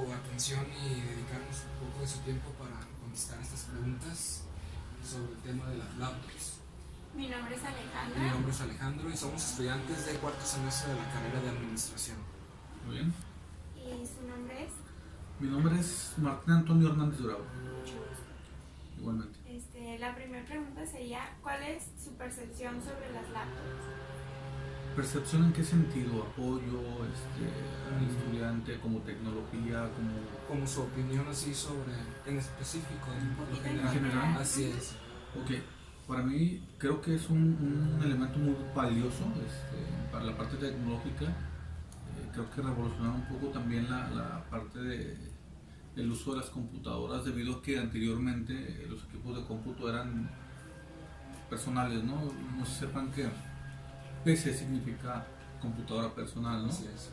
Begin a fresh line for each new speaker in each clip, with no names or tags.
atención y dedicarnos un poco de su tiempo para contestar estas preguntas sobre el tema de las laptops.
Mi nombre es Alejandra.
Mi nombre es Alejandro y somos estudiantes de cuarto semestre de la carrera de Administración.
Muy bien.
¿Y su nombre es?
Mi nombre es Martín Antonio Hernández Durado.
Mucho gusto.
Igualmente.
La primera pregunta sería, ¿cuál es su percepción sobre las laptops?
¿Percepción en qué sentido? ¿Apoyo al estudiante como tecnología?
Como su opinión así sobre, en específico, por lo
En
general.
general.
Así es.
Ok, para mí creo que es un elemento muy valioso para la parte tecnológica. Creo que revolucionaron un poco también la parte del uso de las computadoras, debido a que anteriormente los equipos de cómputo eran personales, ¿no? No se sepan que PC significa computadora personal, ¿no?
Así es.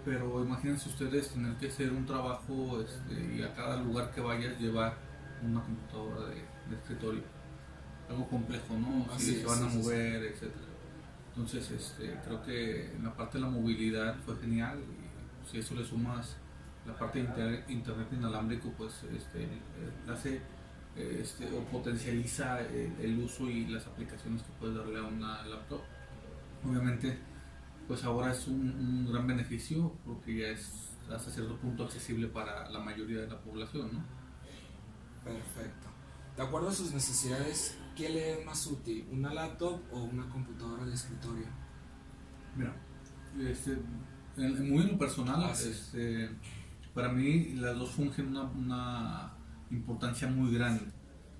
Pero imagínense ustedes tener que hacer un trabajo y a cada lugar que vayas llevar una computadora de escritorio. Algo complejo, ¿no?
Así
Si se
es,
van a
sí,
mover, etcétera. Entonces, creo que en la parte de la movilidad fue genial. Y si eso le sumas la parte de internet inalámbrico, pues hace o potencializa el uso y las aplicaciones que puedes darle a una laptop. Obviamente, pues ahora es un gran beneficio porque ya es hasta cierto punto accesible para la mayoría de la población, ¿no?
Perfecto. De acuerdo a sus necesidades, ¿qué le es más útil? ¿Una laptop o una computadora de escritorio?
Mira, muy en lo personal,
Sí.
para mí las dos fungen una importancia muy grande,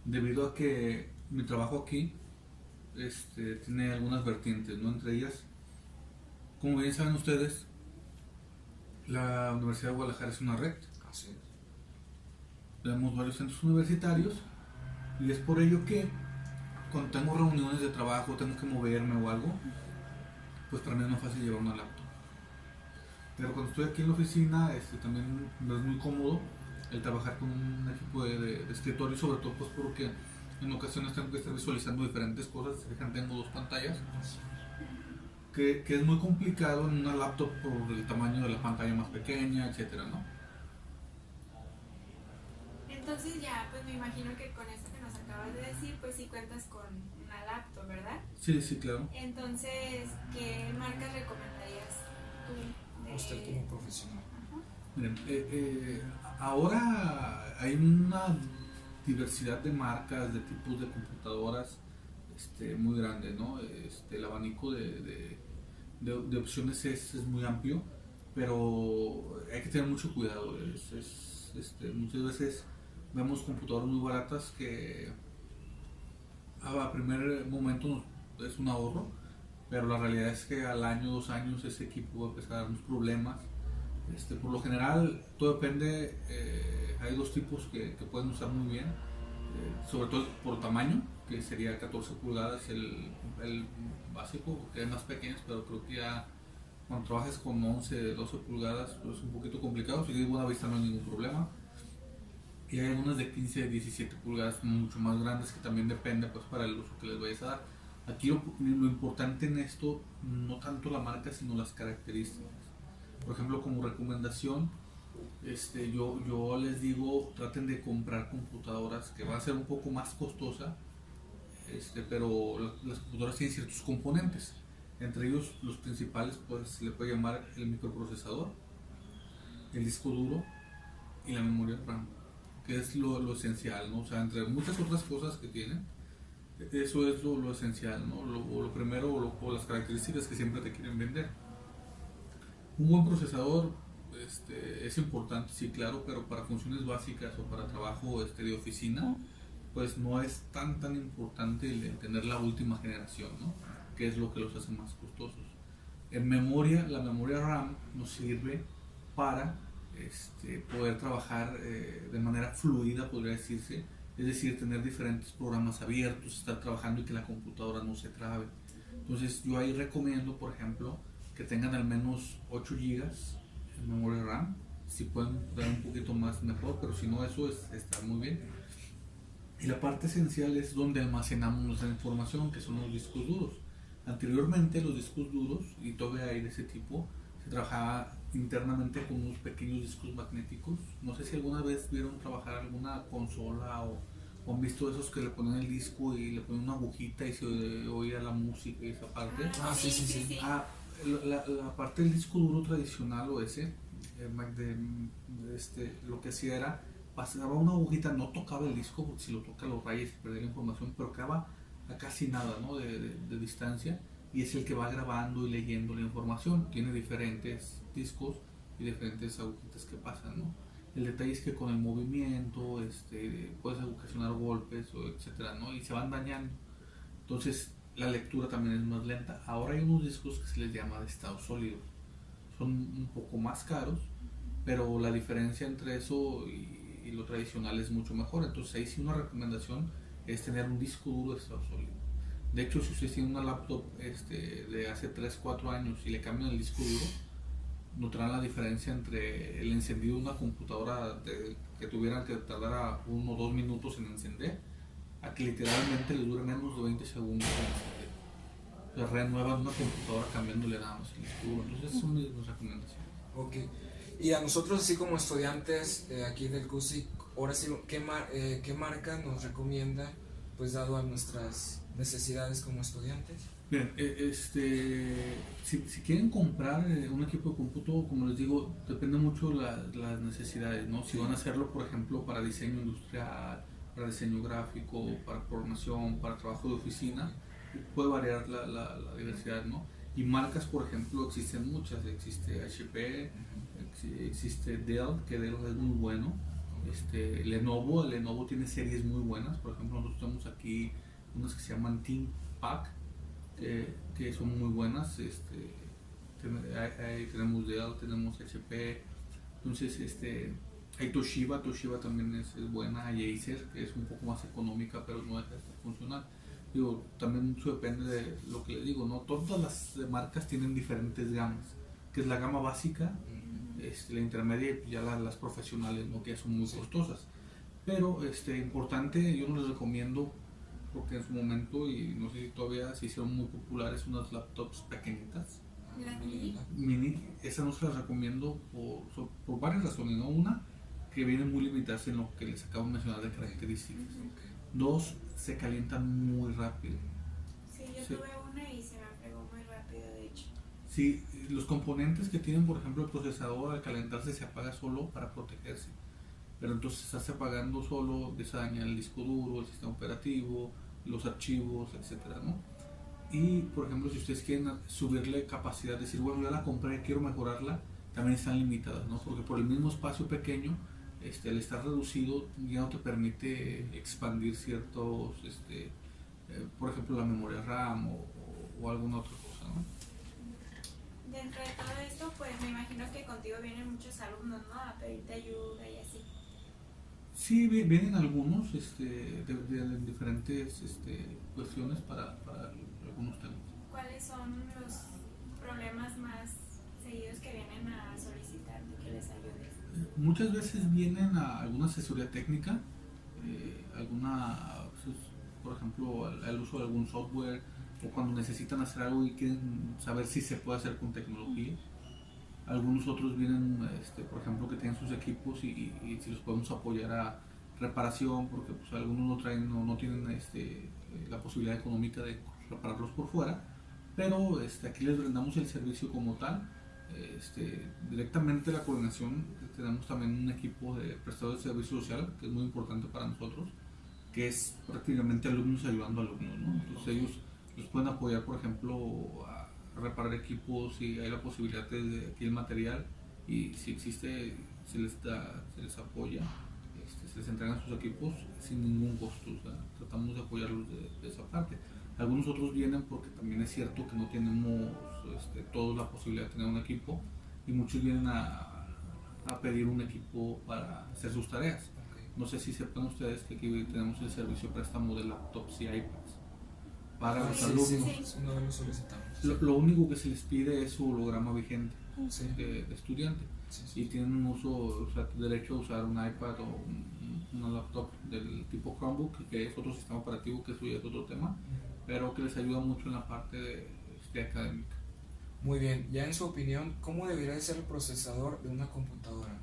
debido a que mi trabajo aquí tiene algunas vertientes, ¿no? Entre ellas, como bien saben ustedes, la Universidad de Guadalajara es una red.
Así es.
Tenemos varios centros universitarios y es por ello que cuando tengo reuniones de trabajo, tengo que moverme o algo, pues para mí es más fácil llevar una laptop. Pero cuando estoy aquí en la oficina, también me es muy cómodo el trabajar con un equipo de escritorio, sobre todo pues porque en ocasiones tengo que estar visualizando diferentes cosas. Si fijan, tengo dos pantallas, que es muy complicado en una laptop por el tamaño de la pantalla más pequeña, etcétera, ¿no?
Entonces ya, pues me imagino que con esto que nos acabas de decir, pues sí cuentas con una laptop, ¿verdad?
Sí, sí, claro.
Entonces, ¿qué marcas recomendarías tú?
Usted como profesional.
Ajá.
Miren, ahora hay una diversidad de marcas, de tipos de computadoras muy grande, ¿no? El abanico de opciones es muy amplio, pero hay que tener mucho cuidado. Muchas veces vemos computadoras muy baratas que a primer momento es un ahorro, pero la realidad es que al año, 2 años, ese equipo va a empezar a dar unos problemas. Por lo general, todo depende. Hay dos tipos que pueden usar muy bien, sobre todo por tamaño, que sería 14 pulgadas el básico, que hay más pequeños, pero creo que ya cuando trabajes con 11, 12 pulgadas, pues es un poquito complicado. Si tienes buena vista, no hay ningún problema. Y hay algunas de 15, 17 pulgadas mucho más grandes, que también depende pues para el uso que les vayas a dar. Aquí lo importante en esto, no tanto la marca, sino las características. Por ejemplo, como recomendación, yo les digo, traten de comprar computadoras que van a ser un poco más costosas, pero las computadoras tienen ciertos componentes. Entre ellos, los principales, pues se le puede llamar el microprocesador, el disco duro y la memoria RAM, que es lo esencial, ¿no? O sea, entre muchas otras cosas que tienen, eso es lo esencial, ¿no? Lo primero, o las características que siempre te quieren vender. Un buen procesador es importante, sí, claro, pero para funciones básicas o para trabajo de oficina, pues no es tan importante el tener la última generación, ¿no? Que es lo que los hace más costosos. En memoria, la memoria RAM nos sirve para poder trabajar de manera fluida, podría decirse, es decir, tener diferentes programas abiertos, estar trabajando y que la computadora no se trabe. Entonces yo ahí recomiendo, por ejemplo, que tengan al menos 8 GB en memoria RAM. Si pueden dar un poquito más, mejor, pero si no, eso está muy bien. Y la parte esencial es donde almacenamos nuestra información, que son los discos duros. Anteriormente los discos duros, y todavía hay de ese tipo, se trabajaba internamente con unos pequeños discos magnéticos. No sé si alguna vez vieron trabajar alguna consola o han visto esos que le ponen el disco y le ponen una agujita y se oía la música y esa parte.
Sí.
La parte del disco duro tradicional o ese, lo que hacía era pasaba una agujita, no tocaba el disco porque si lo toca lo raya y se pierde la información, pero quedaba a casi nada, ¿no? de distancia, y es el que va grabando y leyendo la información. Tiene diferentes discos y diferentes agujitas que pasan, ¿no? El detalle es que con el movimiento puedes ocasionar golpes o etcétera, ¿no? Y se van dañando. Entonces la lectura también es más lenta. Ahora hay unos discos que se les llama de estado sólido. Son un poco más caros, pero la diferencia entre eso y lo tradicional es mucho mejor. Entonces ahí sí una recomendación es tener un disco duro de estado sólido. De hecho, si usted tiene una laptop de hace 3 4 años y le cambian el disco duro, notarán la diferencia entre el encendido de una computadora que tuvieran que tardar 1 o 2 minutos en encender, a que literalmente le dure menos de 20 segundos en encender. Se renuevan una computadora cambiándole nada más el disco duro. Entonces, esas son mis recomendaciones.
Ok. Y a nosotros, así como estudiantes aquí del CUSIC, ahora sí, ¿qué marca nos recomienda, pues dado a nuestras necesidades como estudiantes?
Bien, si quieren comprar un equipo de cómputo, como les digo, depende mucho las necesidades, ¿no? Si van a hacerlo, por ejemplo, para diseño industrial, para diseño gráfico, para programación, para trabajo de oficina, puede variar la diversidad, ¿no? Y marcas, por ejemplo, existen muchas. Existe HP, existe Dell, que Dell es muy bueno. Lenovo tiene series muy buenas. Por ejemplo, nosotros tenemos aquí unas que se llaman ThinkPad, que son muy buenas. Ahí tenemos Dell, tenemos HP. Entonces, hay Toshiba también es buena. Hay Acer, que es un poco más económica, pero no deja de estar funcional. Digo, también mucho depende de lo que les digo, ¿no? Todas las marcas tienen diferentes gamas, que es la gama básica, la intermedia y ya las profesionales, ¿no? Que ya son muy costosas. Pero importante, yo no les recomiendo, porque en su momento, y no sé si todavía se hicieron muy populares, unas laptops pequeñitas. Mini, esas no se las recomiendo por varias razones, ¿no? Una, que vienen muy limitadas en lo que les acabo de mencionar de características. Dos, se calientan muy rápido.
Sí, yo tuve una y se me fregó muy rápido, de hecho.
Sí, los componentes que tienen, por ejemplo, el procesador, al calentarse se apaga solo para protegerse. Pero entonces estarse apagando solo daña el disco duro, el sistema operativo, los archivos, etcétera, ¿no? Y, por ejemplo, si ustedes quieren subirle capacidad, decir, bueno, ya la compré, quiero mejorarla, también están limitadas, ¿no? Porque por el mismo espacio pequeño, al estar reducido, ya no te permite expandir ciertos, por ejemplo, la memoria RAM o alguna otra cosa, ¿no?
Dentro de todo esto, pues me imagino que contigo vienen muchos alumnos, ¿no? A pedirte ayuda y así.
Sí, vienen algunos de diferentes cuestiones para algunos temas.
¿Cuáles son los problemas más seguidos que vienen a solicitarte que les ayudes?
Muchas veces vienen a alguna asesoría técnica, por ejemplo, al uso de algún software, o cuando necesitan hacer algo y quieren saber si se puede hacer con tecnología. Algunos otros vienen, por ejemplo, que tienen sus equipos y si los podemos apoyar a reparación, porque pues, algunos no tienen la posibilidad económica de repararlos por fuera, pero aquí les brindamos el servicio como tal. Directamente la coordinación, tenemos también un equipo de prestadores de servicio social que es muy importante para nosotros, que es prácticamente alumnos ayudando a alumnos, ¿no? Entonces ellos los pueden apoyar, por ejemplo, a reparar equipos si hay la posibilidad de aquí el material, y si existe se les apoya, se les entregan sus equipos sin ningún costo. O sea, tratamos de apoyarlos de esa parte. Algunos otros vienen porque también es cierto que no tenemos todos la posibilidad de tener un equipo, y muchos vienen a pedir un equipo para hacer sus tareas. No sé si sepan ustedes que aquí tenemos el servicio de préstamo de laptops y iPads para los alumnos.
Sí, una vez lo solicitamos.
Lo único que se les pide es su holograma vigente de estudiante. Y tienen un uso, o sea, derecho a usar un iPad o una laptop del tipo Chromebook, que es otro sistema operativo, que eso ya es otro tema, pero que les ayuda mucho en la parte académica.
Muy bien, ya en su opinión, ¿cómo debería de ser el procesador de una computadora?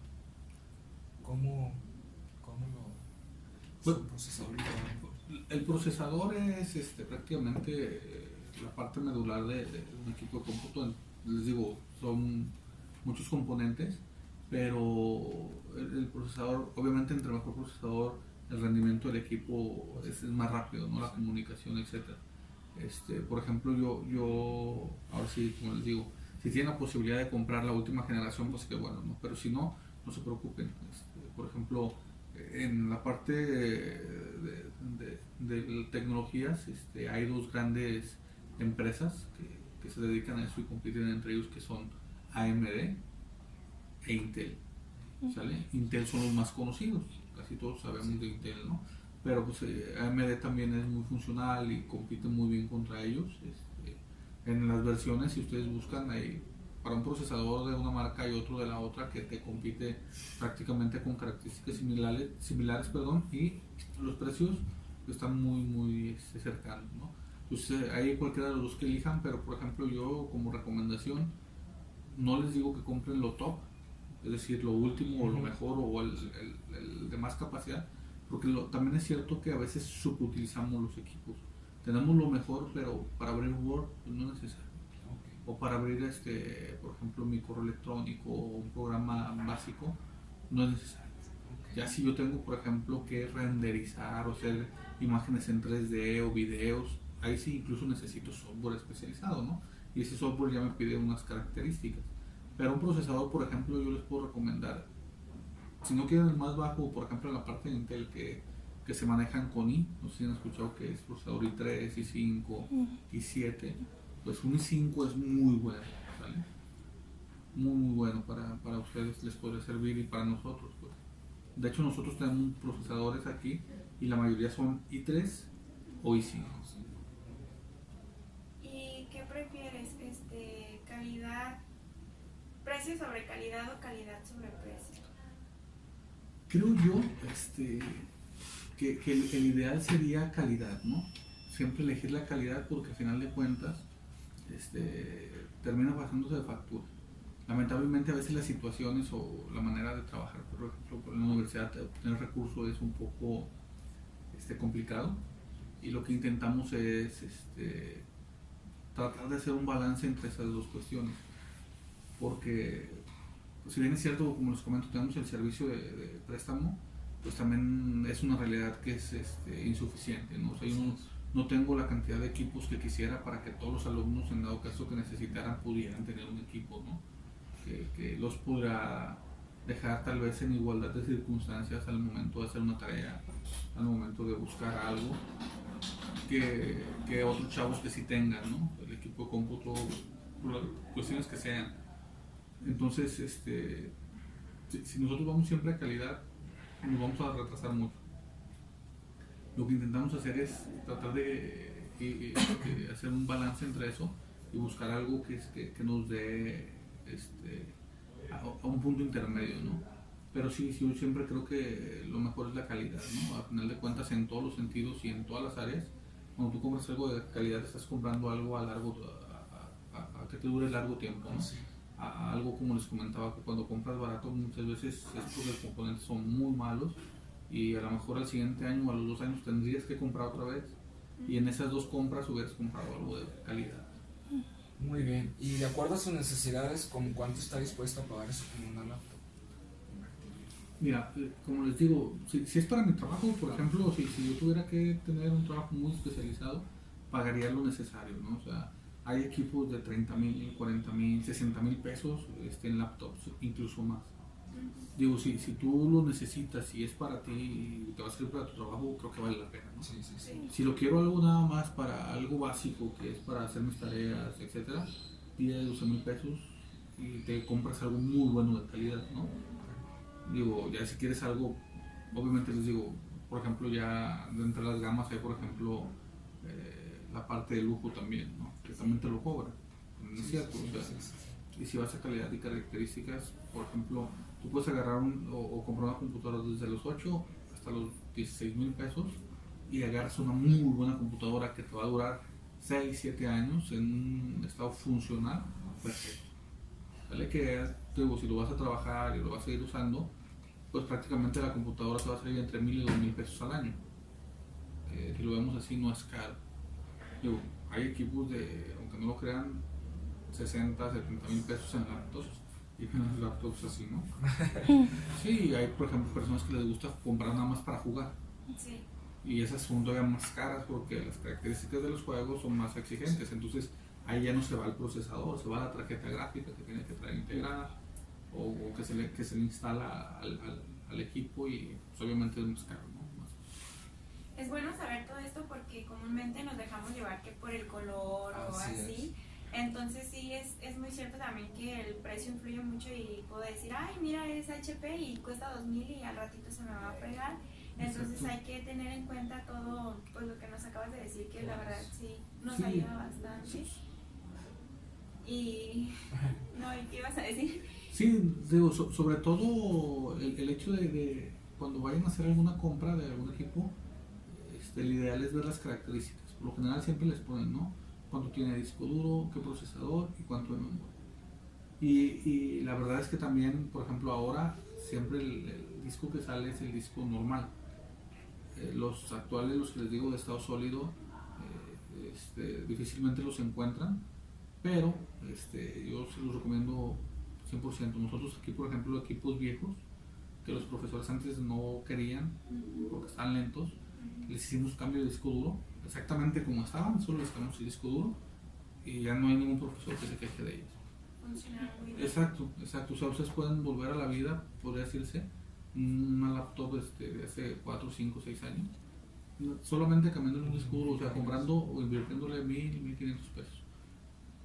¿Cómo es
Pues,
un procesador ideal?
el procesador es prácticamente la parte medular de un equipo de cómputo. Les digo, son muchos componentes, pero el procesador, obviamente entre mejor procesador, el rendimiento del equipo es más rápido, ¿no? La comunicación, etcétera. Por ejemplo, ahora sí, como les digo, si tienen la posibilidad de comprar la última generación, pues que bueno, ¿no? Pero si no, no se preocupen. Por ejemplo, en la parte de tecnologías, hay dos grandes empresas que se dedican a eso y compiten entre ellos, que son AMD e Intel. ¿Sale? Intel son los más conocidos, casi todos sabemos de Intel, ¿no? Pero pues AMD también es muy funcional y compite muy bien contra ellos. En las versiones, si ustedes buscan, hay para un procesador de una marca y otro de la otra que te compite prácticamente con características similares, perdón, y los precios están muy cercanos, ¿no? Entonces hay cualquiera de los dos que elijan, pero por ejemplo yo como recomendación no les digo que compren lo top, es decir, lo último o lo mejor o el de más capacidad, porque también es cierto que a veces subutilizamos los equipos. Tenemos lo mejor, pero para abrir Word pues no es necesario. O para abrir, por ejemplo, mi correo electrónico o un programa básico, no es necesario. Ya si yo tengo, por ejemplo, que renderizar o hacer imágenes en 3D o videos, ahí sí incluso necesito software especializado, ¿no? Y ese software ya me pide unas características. Pero un procesador, por ejemplo, yo les puedo recomendar, si no quieren el más bajo, por ejemplo, en la parte de Intel que se manejan con no sé si han escuchado que es procesador i3, i5, i7, pues un i5 es muy bueno, ¿sale? Muy bueno para ustedes, les podría servir y para nosotros, pues. De hecho, nosotros tenemos procesadores aquí y la mayoría son i3 o i5.
¿Y qué prefieres? ¿Calidad, precio sobre calidad o calidad sobre precio?
Creo yo que el ideal sería calidad, ¿no? Siempre elegir la calidad porque al final de cuentas termina pasándose de factura. Lamentablemente a veces las situaciones o la manera de trabajar, por ejemplo, en la universidad, obtener recursos es un poco complicado y lo que intentamos es tratar de hacer un balance entre esas dos cuestiones, porque pues, si bien es cierto, como les comento, tenemos el servicio de préstamo, pues también es una realidad que es insuficiente, ¿no? O sea, yo no tengo la cantidad de equipos que quisiera para que todos los alumnos, en dado caso que necesitaran, pudieran tener un equipo, ¿no? Que los podrá dejar tal vez en igualdad de circunstancias al momento de hacer una tarea, al momento de buscar algo, que otros chavos que sí tengan, ¿no? El equipo de cómputo, por las cuestiones que sean. Entonces, si nosotros vamos siempre a calidad, nos vamos a retrasar mucho. Lo que intentamos hacer es tratar de hacer un balance entre eso y buscar algo que nos dé a un punto intermedio, ¿no? Pero sí, yo siempre creo que lo mejor es la calidad, ¿no? A final de cuentas, en todos los sentidos y en todas las áreas, cuando tú compras algo de calidad, estás comprando algo a que te dure largo tiempo, ¿no? Sí. A algo como les comentaba, que cuando compras barato muchas veces estos componentes son muy malos y a lo mejor al siguiente año o a los 2 años tendrías que comprar otra vez y en esas 2 compras hubieras comprado algo de calidad.
Muy bien, y de acuerdo a sus necesidades, ¿con cuánto está dispuesto a pagar eso como una laptop?
Mira, como les digo, si es para mi trabajo, por ejemplo, si yo tuviera que tener un trabajo muy especializado, pagaría lo necesario, ¿no? O sea, hay equipos de 30,000, 40,000, 60,000 pesos en laptops, incluso más. Digo, si tú lo necesitas y es para ti y te va a servir para tu trabajo, creo que vale la pena, ¿no?
Sí.
Si lo quiero algo nada más para algo básico, que es para hacer mis tareas, etcétera, pide 12,000 pesos y te compras algo muy bueno de calidad, ¿no? Digo, ya si quieres algo, obviamente les digo, por ejemplo, ya dentro de las gamas hay, por ejemplo, la parte de lujo también, ¿no? Que también te lo cobra, ¿no es cierto? O sea, y si vas a calidad y características, por ejemplo, tú puedes agarrar o comprar una computadora desde los 8 hasta los 16,000 pesos y agarras una muy buena computadora que te va a durar 6, 7 años en un estado funcional perfecto. ¿Vale? Que digo, si lo vas a trabajar y lo vas a ir usando, pues prácticamente la computadora te va a salir entre 1,000 y 2,000 pesos al año. Si lo vemos así, no es caro. Digo, hay equipos de, aunque no lo crean, 60, 70 mil pesos en laptops y menos laptops así, ¿no? Sí, hay por ejemplo personas que les gusta comprar nada más para jugar.
Sí.
Y esas son todavía más caras porque las características de los juegos son más exigentes. Entonces ahí ya no se va el procesador, se va la tarjeta gráfica que tiene que traer integrada o que se le instala al equipo y pues, obviamente es más caro, ¿no?
Es bueno saber todo esto porque comúnmente nos dejamos llevar que por el color o así. Entonces sí, es muy cierto también que el precio influye mucho y puedo decir, ay, mira, es HP y cuesta 2,000 y al ratito se me va a fregar. Entonces hay que tener en cuenta todo pues lo que nos acabas de decir, que la verdad sí nos ayuda bastante. Y no, ¿y qué ibas a decir?
Sí, digo, sobre todo el hecho de cuando vayan a hacer alguna compra de algún equipo, el ideal es ver las características. Por lo general siempre les ponen, ¿no? Cuánto tiene disco duro, qué procesador y cuánto de memoria. Y la verdad es que también, por ejemplo, ahora siempre el disco que sale es el disco normal. Los actuales, los que les digo de estado sólido, difícilmente los encuentran, pero yo se los recomiendo 100%. Nosotros aquí, por ejemplo, equipos viejos que los profesores antes no querían porque están lentos, les hicimos cambio de disco duro, exactamente como estaban, solo les cambiamos el disco duro y ya no hay ningún profesor que se queje de ellos.
Funciona muy bien.
Exacto. O sea, ustedes pueden volver a la vida, podría decirse, una laptop de hace 4, 5, 6 años, solamente cambiando un disco duro, o sea, comprando o invirtiéndole 1,000, 1,500 pesos.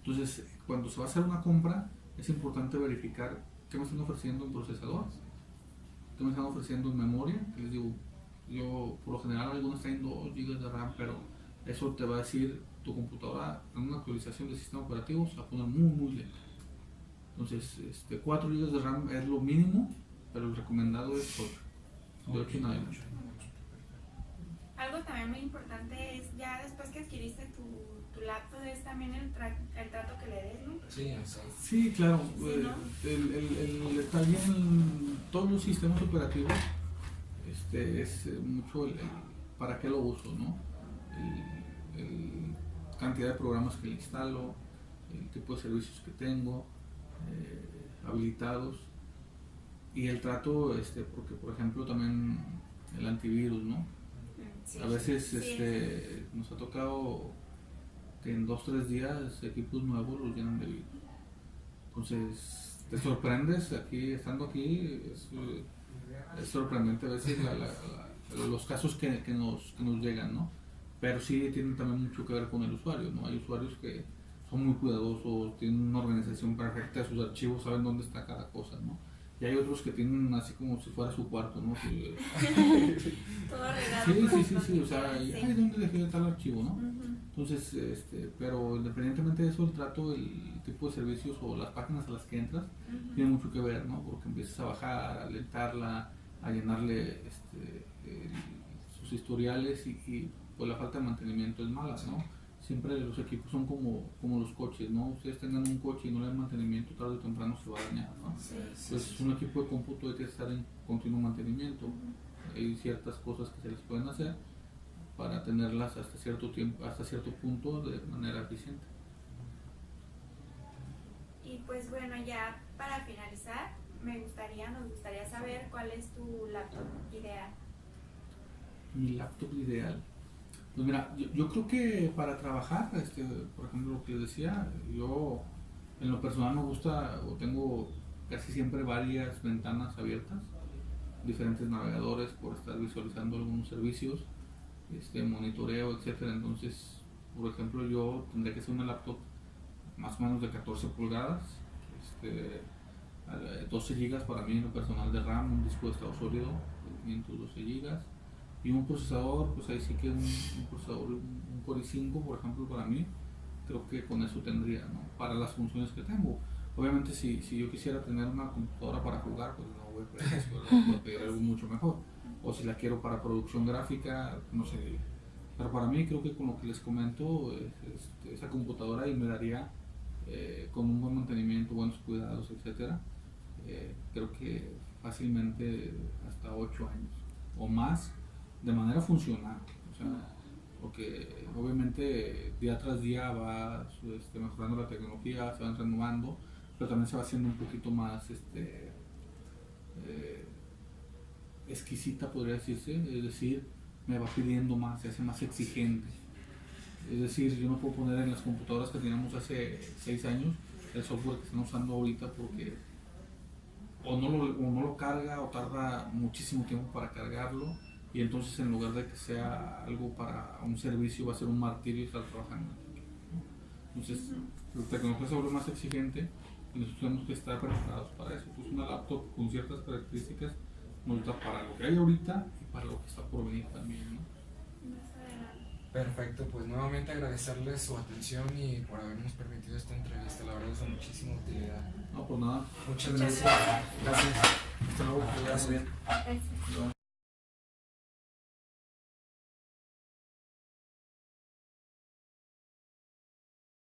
Entonces, cuando se va a hacer una compra, es importante verificar qué me están ofreciendo en procesador, qué me están ofreciendo en memoria, que les digo, yo por lo general algunos traen 2 GB de RAM, pero eso te va a decir tu computadora en una actualización del sistema operativo se va a poner muy lenta. Entonces 4 GB de RAM es lo mínimo, pero el recomendado es 8, de 8 en adelante.
Algo también muy importante es ya después que adquiriste tu laptop es también el trato que le des, ¿no?
Sí, claro.
Sí, ¿no?
El detalle en todos los sistemas operativos es mucho el para qué lo uso, ¿no? El cantidad de programas que le instalo, el tipo de servicios que tengo habilitados y el trato, porque por ejemplo también el antivirus, ¿no?
Sí,
A veces
sí.
nos ha tocado que en 2-3 días equipos nuevos los llenan de virus. Entonces te sorprendes estando aquí, es sorprendente a veces los casos que nos llegan, ¿no? Pero sí tienen también mucho que ver con el usuario, ¿no? Hay usuarios que son muy cuidadosos, tienen una organización perfecta de sus archivos, saben dónde está cada cosa, ¿no? Y hay otros que tienen así como si fuera su cuarto, ¿no?
Todo regado.
Sí, o sea,
Sí.
ay, ¿dónde dejé tal archivo, no?
Uh-huh.
Entonces, pero independientemente de eso, el trato, el tipo de servicios o las páginas a las que entras, tiene mucho que ver, ¿no? Porque empiezas a bajar, a alentarla, a llenarle sus historiales y pues la falta de mantenimiento es mala, ¿no? Siempre los equipos son como los coches, ¿no? Ustedes tengan un coche y no le dan mantenimiento, tarde o temprano se va a dañar, ¿no? Entonces, un equipo de cómputo hay que estar en continuo mantenimiento. Hay ciertas cosas que se les pueden hacer para tenerlas hasta cierto tiempo, hasta cierto punto de manera eficiente.
Y pues bueno, ya para finalizar, nos gustaría saber cuál es tu laptop ideal.
Mi laptop ideal. Pues mira, yo creo que para trabajar, por ejemplo, lo que les decía, yo en lo personal me gusta o tengo casi siempre varias ventanas abiertas, diferentes navegadores por estar visualizando algunos servicios, monitoreo, etcétera. Entonces, por ejemplo, yo tendría que ser una laptop más o menos de 14 pulgadas, 12 GB para mí en lo personal de RAM, un disco de estado sólido de 512 GB y un procesador, pues ahí sí que un procesador, un Core i5 por ejemplo para mí, creo que con eso tendría, ¿no? Para las funciones que tengo. Obviamente si yo quisiera tener una computadora para jugar, pues no voy a pedir eso, voy a pedir algo mucho mejor. O si la quiero para producción gráfica, no sé. Pero para mí creo que con lo que les comento, esa computadora y me daría con un buen mantenimiento, buenos cuidados, etcétera, creo que fácilmente hasta 8 años o más de manera funcional. O sea, porque obviamente día tras día va mejorando la tecnología, se van renovando, pero también se va haciendo un poquito más exquisita, podría decirse, es decir, me va pidiendo más, se hace más exigente. Es decir, yo no puedo poner en las computadoras que teníamos hace 6 años el software que están usando ahorita porque o no lo carga o tarda muchísimo tiempo para cargarlo, y entonces en lugar de que sea algo para un servicio va a ser un martirio estar trabajando. Entonces la tecnología se vuelve más exigente y nosotros tenemos que estar preparados para eso. Pues una laptop con ciertas características nos da para lo que hay ahorita y para lo que está por venir también, ¿no?
Perfecto, pues nuevamente agradecerles su atención y por habernos permitido esta entrevista, la verdad es de muchísima utilidad.
No, pues nada.
Muchas gracias.
Gracias. Hasta luego.
Gracias.
Gracias.